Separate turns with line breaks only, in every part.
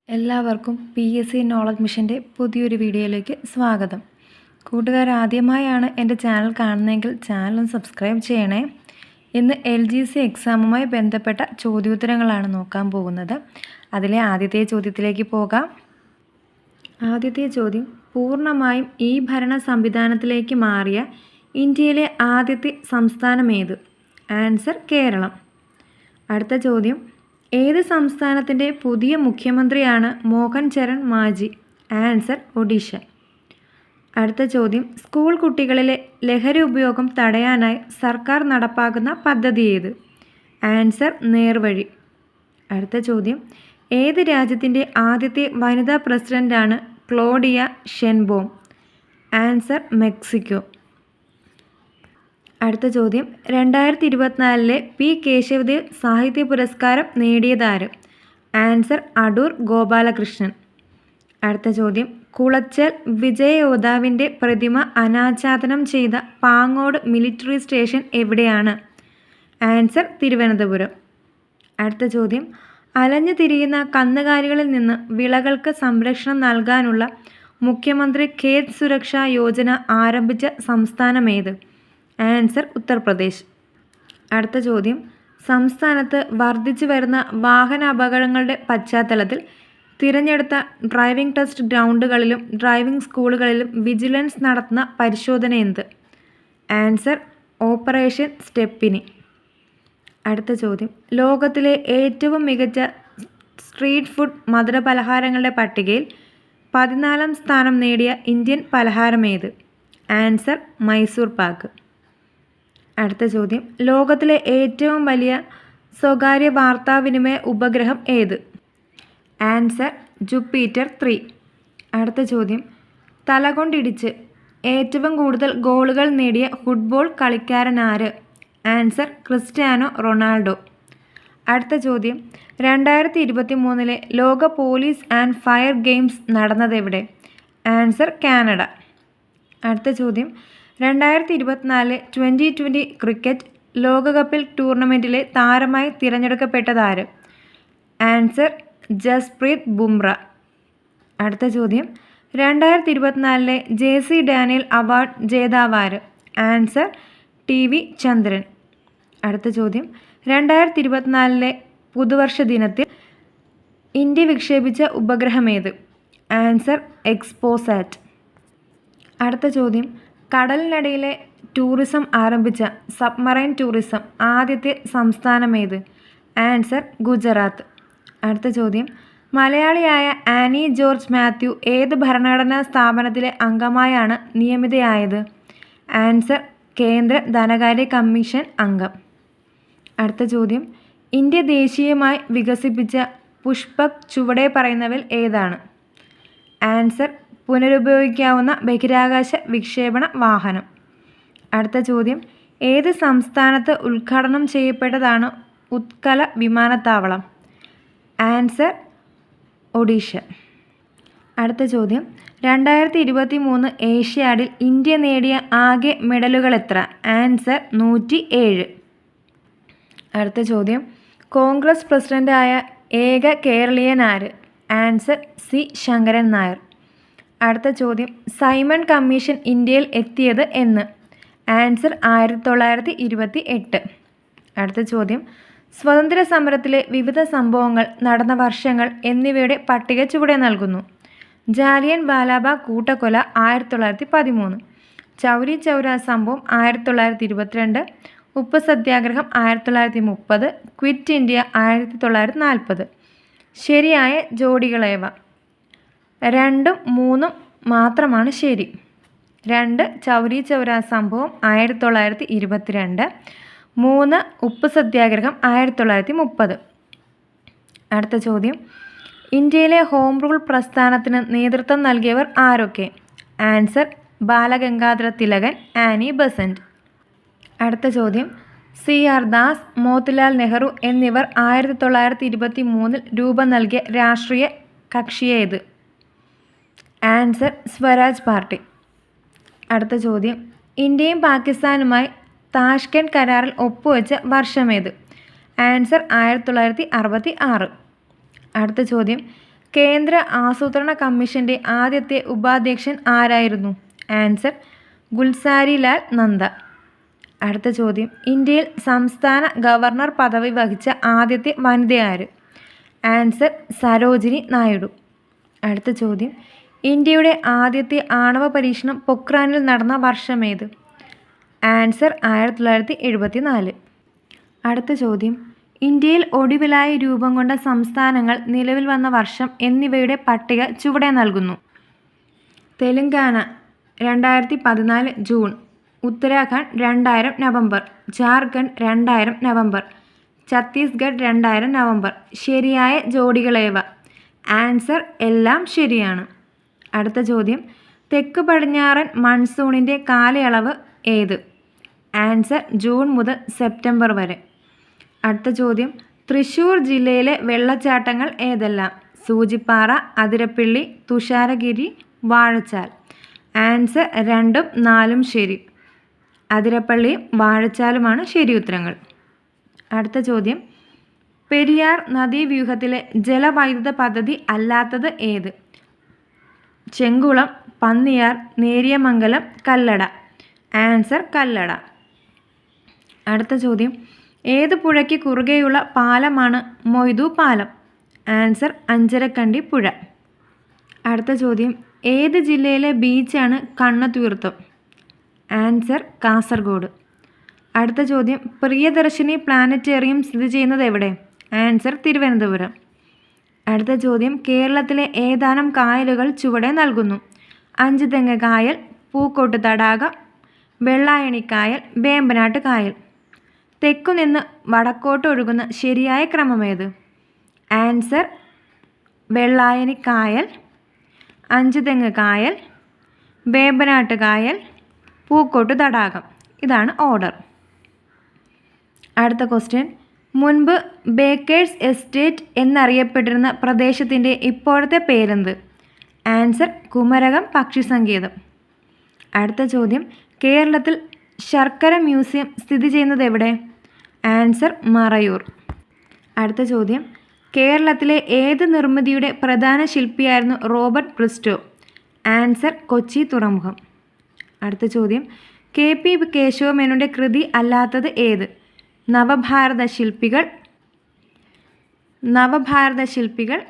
എല്ലാവർക്കും PSC knowledge മിഷൻ്റെ പുതിയൊരു വീഡിയോയിലേക്ക് സ്വാഗതം. കൂട്ടുകാർ ആദ്യമായാണ് എൻ്റെ ചാനൽ കാണുന്നതെങ്കിൽ ചാനൽ ഒന്ന് സബ്സ്ക്രൈബ് ചെയ്യണേ. ഇന്ന് LGC എക്സാമുമായി ബന്ധപ്പെട്ട ചോദ്യോത്തരങ്ങളാണ് നോക്കാൻ പോകുന്നത്. അതിലെ ആദ്യത്തെ ചോദ്യത്തിലേക്ക് പോകാം. ആദ്യത്തെ ചോദ്യം: പൂർണ്ണമായും ഈ ഭരണ സംവിധാനത്തിലേക്ക് മാറിയ ഇന്ത്യയിലെ ആദ്യത്തെ സംസ്ഥാനം ഏത്? ആൻസർ: കേരളം. അടുത്ത ചോദ്യം: ഏത് സംസ്ഥാനത്തിൻ്റെ പുതിയ മുഖ്യമന്ത്രിയാണ് മോഹൻ ചരൺ മാഞ്ചി? ആൻസർ: ഒഡീഷ. അടുത്ത ചോദ്യം: സ്കൂൾ കുട്ടികളിലെ ലഹരി ഉപയോഗം തടയാനായി സർക്കാർ നടപ്പാക്കുന്ന പദ്ധതി ഏത്? ആൻസർ: നേർവഴി. അടുത്ത ചോദ്യം: ഏത് രാജ്യത്തിൻ്റെ ആദ്യത്തെ വനിതാ പ്രസിഡന്റാണ് ക്ലോഡിയ ഷെൻബോം? Answer: Mexico. അടുത്ത ചോദ്യം: 2024 P. കേശവദേവ് സാഹിത്യ പുരസ്കാരം നേടിയതാര്? ആൻസർ: അടൂർ ഗോപാലകൃഷ്ണൻ. അടുത്ത ചോദ്യം: കുളച്ചൽ വിജയയോദ്ധാവിൻ്റെ പ്രതിമ അനാച്ഛാദനം ചെയ്ത പാങ്ങോട് മിലിറ്ററി സ്റ്റേഷൻ എവിടെയാണ്? ആൻസർ: തിരുവനന്തപുരം. അടുത്ത ചോദ്യം: അലഞ്ഞു തിരിയുന്ന കന്നുകാലികളിൽ നിന്ന് വിളകൾക്ക് സംരക്ഷണം നൽകാനുള്ള മുഖ്യമന്ത്രി ഖേത് സുരക്ഷാ യോജന ആരംഭിച്ച സംസ്ഥാനമേത്? ആൻസർ: ഉത്തർപ്രദേശ്. അടുത്ത ചോദ്യം: സംസ്ഥാനത്ത് വർദ്ധിച്ചു വരുന്ന വാഹന അപകടങ്ങളുടെ പശ്ചാത്തലത്തിൽ തിരഞ്ഞെടുത്ത ഡ്രൈവിംഗ് ടെസ്റ്റ് ഗ്രൗണ്ടുകളിലും ഡ്രൈവിംഗ് സ്കൂളുകളിലും വിജിലൻസ് നടത്തുന്ന പരിശോധന എന്ത്? Answer: operation stepney. അടുത്ത ചോദ്യം: ലോകത്തിലെ ഏറ്റവും മികച്ച സ്ട്രീറ്റ് ഫുഡ് മധുരപലഹാരങ്ങളുടെ പട്ടികയിൽ 14ാം സ്ഥാനം നേടിയ ഇന്ത്യൻ പലഹാരമേത്? ആൻസർ: മൈസൂർ പാക്ക്. അടുത്ത ചോദ്യം: ലോകത്തിലെ ഏറ്റവും വലിയ സ്വകാര്യ വാർത്താവിനിമയ ഉപഗ്രഹം ഏത്? Answer: Jupiter 3. അടുത്ത ചോദ്യം: തലകൊണ്ടിടിച്ച് ഏറ്റവും കൂടുതൽ ഗോളുകൾ നേടിയ ഫുട്ബോൾ കളിക്കാരനാര്? Answer: Cristiano Ronaldo. അടുത്ത ചോദ്യം: 2023 ലോക പോലീസ് ആൻഡ് ഫയർ ഗെയിംസ് നടന്നതെവിടെ? Answer: Canada. അടുത്ത ചോദ്യം: 2024 T20 ക്രിക്കറ്റ് ലോകകപ്പിൽ ടൂർണമെൻറ്റിലെ താരമായി തിരഞ്ഞെടുക്കപ്പെട്ടതാര്? ആൻസർ: ജസ്പ്രീത് ബുംറ. അടുത്ത ചോദ്യം: 2024 JC ഡാനിയൽ അവാർഡ് ജേതാവാര്? Answer: TV Chandran. അടുത്ത ചോദ്യം: 2024 പുതുവർഷ ദിനത്തിൽ ഇന്ത്യ വിക്ഷേപിച്ച ഉപഗ്രഹമേത്? Answer: XPoSat. അടുത്ത ചോദ്യം: കടലിനടിയിലെ ടൂറിസം ആരംഭിച്ച സബ്മറൈൻ ടൂറിസം ആദ്യത്തെ സംസ്ഥാനമേത്? ആൻസർ: ഗുജറാത്ത്. അടുത്ത ചോദ്യം: മലയാളിയായ ആനി ജോർജ് മാത്യു ഏത് ഭരണഘടനാ സ്ഥാപനത്തിലെ അംഗമായാണ് നിയമിതയായത്? ആൻസർ: കേന്ദ്ര ധനകാര്യ കമ്മീഷൻ അംഗം. അടുത്ത ചോദ്യം: ഇന്ത്യ ദേശീയമായി വികസിപ്പിച്ച പുഷ്പക് ചുവടെ പറയുന്നവയിൽ ഏതാണ്? ആൻസർ: പുനരുപയോഗിക്കാവുന്ന ബഹിരാകാശ വിക്ഷേപണ വാഹനം. അടുത്ത ചോദ്യം: ഏത് സംസ്ഥാനത്ത് ഉദ്ഘാടനം ചെയ്യപ്പെട്ടതാണ് ഉത്കല വിമാനത്താവളം? ആൻസർ: ഒഡീഷ. അടുത്ത ചോദ്യം: 2023 ഏഷ്യാഡിൽ ഇന്ത്യ നേടിയ ആകെ മെഡലുകൾ എത്ര? ആൻസർ: 107. അടുത്ത ചോദ്യം: കോൺഗ്രസ് പ്രസിഡന്റായ ഏക കേരളീയൻ ആര്? Answer: C. ശങ്കരൻ നായർ. അടുത്ത ചോദ്യം: സൈമൺ കമ്മീഷൻ ഇന്ത്യയിൽ എത്തിയത് എന്ന്? ആൻസർ: 1928. അടുത്ത ചോദ്യം: സ്വാതന്ത്ര്യ സമരത്തിലെ വിവിധ സംഭവങ്ങൾ നടന്ന വർഷങ്ങൾ എന്നിവയുടെ പട്ടിക ചുവടെ നൽകുന്നു. ജാലിയൻ വാലാബാഗ് കൂട്ടക്കൊല 1913, ചൗരി ചൗര സംഭവം 1922, ഉപ്പ് സത്യാഗ്രഹം 1930, ക്വിറ്റ് ഇന്ത്യ 1940. ശരിയായ ജോഡികളേവ? 2ഉം 3ഉം മാത്രമാണ് ശരി. 2 ചൗരി ചൗര സംഭവം 1922, 3 ഉപ്പ് സത്യാഗ്രഹം 1930. അടുത്ത ചോദ്യം: ഇന്ത്യയിലെ ഹോം റൂൾ പ്രസ്ഥാനത്തിന് നേതൃത്വം നൽകിയവർ ആരൊക്കെ? Answer: Balagangadhara Thilakan, Annie Besant. അടുത്ത ചോദ്യം: CR ദാസ്, മോത്തിലാൽ നെഹ്റു എന്നിവർ 1923 രൂപം നൽകിയ രാഷ്ട്രീയ കക്ഷിയേത്? Answer: Swaraj party. അടുത്ത ചോദ്യം: ഇന്ത്യയും പാകിസ്ഥാനുമായി താഷ്കെൻഡ് കരാറിൽ ഒപ്പുവെച്ച വർഷമേത്? ആൻസർ: 1966. അടുത്ത ചോദ്യം: കേന്ദ്ര ആസൂത്രണ കമ്മീഷൻ്റെ ആദ്യത്തെ ഉപാധ്യക്ഷൻ ആരായിരുന്നു? ആൻസർ ഗുൽസാരി ലാൽ നന്ദ. അടുത്ത ചോദ്യം, ഇന്ത്യയിൽ സംസ്ഥാന ഗവർണർ പദവി വഹിച്ച ആദ്യത്തെ വനിത ആര്? ആൻസർ സരോജിനി നായിഡു. അടുത്ത ചോദ്യം, ഇന്ത്യയുടെ ആദ്യത്തെ ആണവ പരീക്ഷണം പൊക്രാനിൽ നടന്ന വർഷമേത്? ആൻസർ 1974. അടുത്ത ചോദ്യം, ഇന്ത്യയിൽ ഒടുവിലായി രൂപം കൊണ്ട സംസ്ഥാനങ്ങൾ നിലവിൽ വന്ന വർഷം എന്നിവയുടെ പട്ടിക ചുവടെ നൽകുന്നു. Telangana 2014 June, Uttarakhand 2000 November, Jharkhand 2000 November, Chhattisgarh 2000 November. ശരിയായ ജോഡികളേവ? ആൻസർ എല്ലാം ശരിയാണ്. അടുത്ത ചോദ്യം, തെക്ക് പടിഞ്ഞാറൻ മൺസൂണിൻ്റെ കാലയളവ് ഏത്? ആൻസർ ജൂൺ മുതൽ സെപ്റ്റംബർ വരെ. അടുത്ത ചോദ്യം, തൃശ്ശൂർ ജില്ലയിലെ വെള്ളച്ചാട്ടങ്ങൾ ഏതെല്ലാം? സൂചിപ്പാറ, അതിരപ്പിള്ളി, തുഷാരഗിരി, വാഴച്ചാൽ. ആൻസർ 2ഉം 4ഉം ശരി. അതിരപ്പള്ളിയും വാഴച്ചാലുമാണ് ശരി ഉത്തരങ്ങൾ. അടുത്ത ചോദ്യം, പെരിയാർ നദീവ്യൂഹത്തിലെ ജലവൈദ്യുത പദ്ധതി അല്ലാത്തത് ഏത്? ചെങ്കുളം, പന്നിയാർ, നേരിയമംഗലം, കല്ലട. ആൻസർ കല്ലട. അടുത്ത ചോദ്യം, ഏത് പുഴയ്ക്ക് കുറുകെയുള്ള പാലമാണ് മൊയ്തു പാലം? ആൻസർ അഞ്ചരക്കണ്ടി പുഴ. അടുത്ത ചോദ്യം, ഏത് ജില്ലയിലെ ബീച്ചാണ് കണ്ണുതീർത്ഥം? ആൻസർ കാസർഗോഡ്. അടുത്ത ചോദ്യം, പ്രിയദർശിനി പ്ലാനറ്റേറിയം സ്ഥിതി ചെയ്യുന്നത് എവിടെ? ആൻസർ തിരുവനന്തപുരം. അടുത്ത ചോദ്യം, കേരളത്തിലെ ഏതാനും കായലുകൾ ചുവടെ നൽകുന്നു? അഞ്ചുതെങ്ങ് കായൽ, പൂക്കോട്ട് തടാകം, വെള്ളായണി കായൽ, വേമ്പനാട്ട് കായൽ. തെക്കുനിന്ന് വടക്കോട്ട് ഒഴുകുന്ന ശരിയായ ക്രമമേത്? ആൻസർ വെള്ളായണി കായൽ, അഞ്ചുതെങ്ങ് കായൽ, വേമ്പനാട്ട് കായൽ, പൂക്കോട്ട് തടാകം. ഇതാണ് ഓർഡർ. അടുത്ത ക്വസ്റ്റ്യൻ, മുൻപ് ബേക്കേഴ്സ് എസ്റ്റേറ്റ് എന്നറിയപ്പെട്ടിരുന്ന പ്രദേശത്തിൻ്റെ ഇപ്പോഴത്തെ പേരെന്ത്? ആൻസർ കുമരകം പക്ഷിസങ്കേതം. അടുത്ത ചോദ്യം, കേരളത്തിൽ ശർക്കര മ്യൂസിയം സ്ഥിതി ചെയ്യുന്നത് എവിടെ? ആൻസർ മറയൂർ. അടുത്ത ചോദ്യം, കേരളത്തിലെ ഏത് നിർമ്മിതിയുടെ പ്രധാന ശില്പിയായിരുന്നു റോബർട്ട് ബ്രിസ്റ്റോ? ആൻസർ കൊച്ചി തുറമുഖം. അടുത്ത ചോദ്യം, KP കേശവമേനോൻ്റെ കൃതി അല്ലാത്തത് ഏത്? നവഭാരത ശില്പികൾ,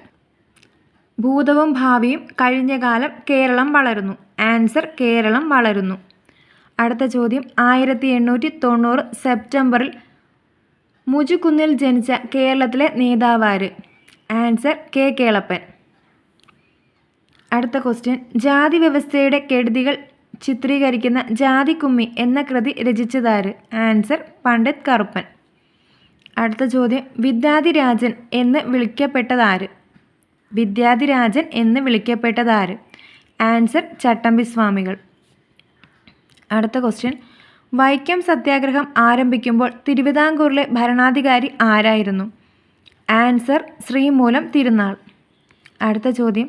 ഭൂതവും ഭാവിയും, കഴിഞ്ഞകാലം, കേരളം വളരുന്നു. ആൻസർ കേരളം വളരുന്നു. അടുത്ത ചോദ്യം, 1890 സെപ്റ്റംബറിൽ മുജുകുന്നിൽ ജനിച്ച കേരളത്തിലെ നേതാവാര്? Answer K Kelappan. അടുത്ത ക്വസ്റ്റ്യൻ, ജാതി വ്യവസ്ഥയുടെ കെടുതികൾ ചിത്രീകരിക്കുന്ന ജാതിക്കുമ്മി എന്ന കൃതി രചിച്ചതാര്? ആൻസർ പണ്ഡിറ്റ് കറുപ്പൻ. അടുത്ത ചോദ്യം, വിദ്യാധിരാജൻ എന്ന് വിളിക്കപ്പെട്ടതാര്? ആൻസർ ചട്ടമ്പി സ്വാമികൾ. അടുത്ത ക്വസ്റ്റ്യൻ, വൈക്കം സത്യാഗ്രഹം ആരംഭിക്കുമ്പോൾ തിരുവിതാംകൂറിലെ ഭരണാധികാരി ആരായിരുന്നു? ആൻസർ ശ്രീമൂലം തിരുനാൾ. അടുത്ത ചോദ്യം,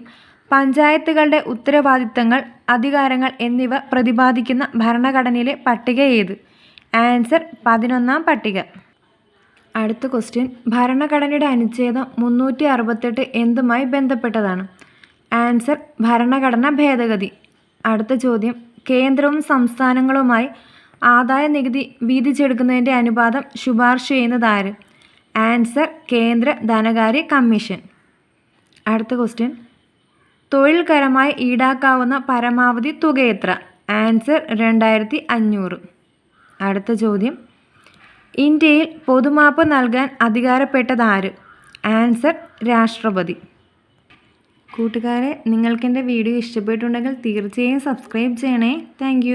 പഞ്ചായത്തുകളുടെ ഉത്തരവാദിത്തങ്ങൾ, അധികാരങ്ങൾ എന്നിവ പ്രതിപാദിക്കുന്ന ഭരണഘടനയിലെ പട്ടിക ഏത്? ആൻസർ 11ാം പട്ടിക. അടുത്ത ക്വസ്റ്റ്യൻ, ഭരണഘടനയുടെ അനുച്ഛേദം 368 എന്തുമായി ബന്ധപ്പെട്ടതാണ്? ആൻസർ ഭരണഘടന ഭേദഗതി. അടുത്ത ചോദ്യം, കേന്ദ്രവും സംസ്ഥാനങ്ങളുമായി ആദായ നികുതി വീതിച്ചെടുക്കുന്നതിൻ്റെ അനുപാതം ശുപാർശ ചെയ്യുന്നത് ആര്? ആൻസർ കേന്ദ്ര ധനകാര്യ കമ്മീഷൻ. അടുത്ത ക്വസ്റ്റ്യൻ, തൊഴിൽകരമായി ഈടാക്കാവുന്ന പരമാവധി തുക എത്ര? ആൻസർ 2500. അടുത്ത ചോദ്യം, ഇന്ത്യയിൽ പൊതുമാപ്പ് നൽകാൻ അധികാരപ്പെട്ടതാര്? ആൻസർ രാഷ്ട്രപതി. കൂട്ടുകാരെ, നിങ്ങൾക്കെൻ്റെ വീഡിയോ ഇഷ്ടപ്പെട്ടുണ്ടെങ്കിൽ തീർച്ചയായും സബ്സ്ക്രൈബ് ചെയ്യണേ. താങ്ക്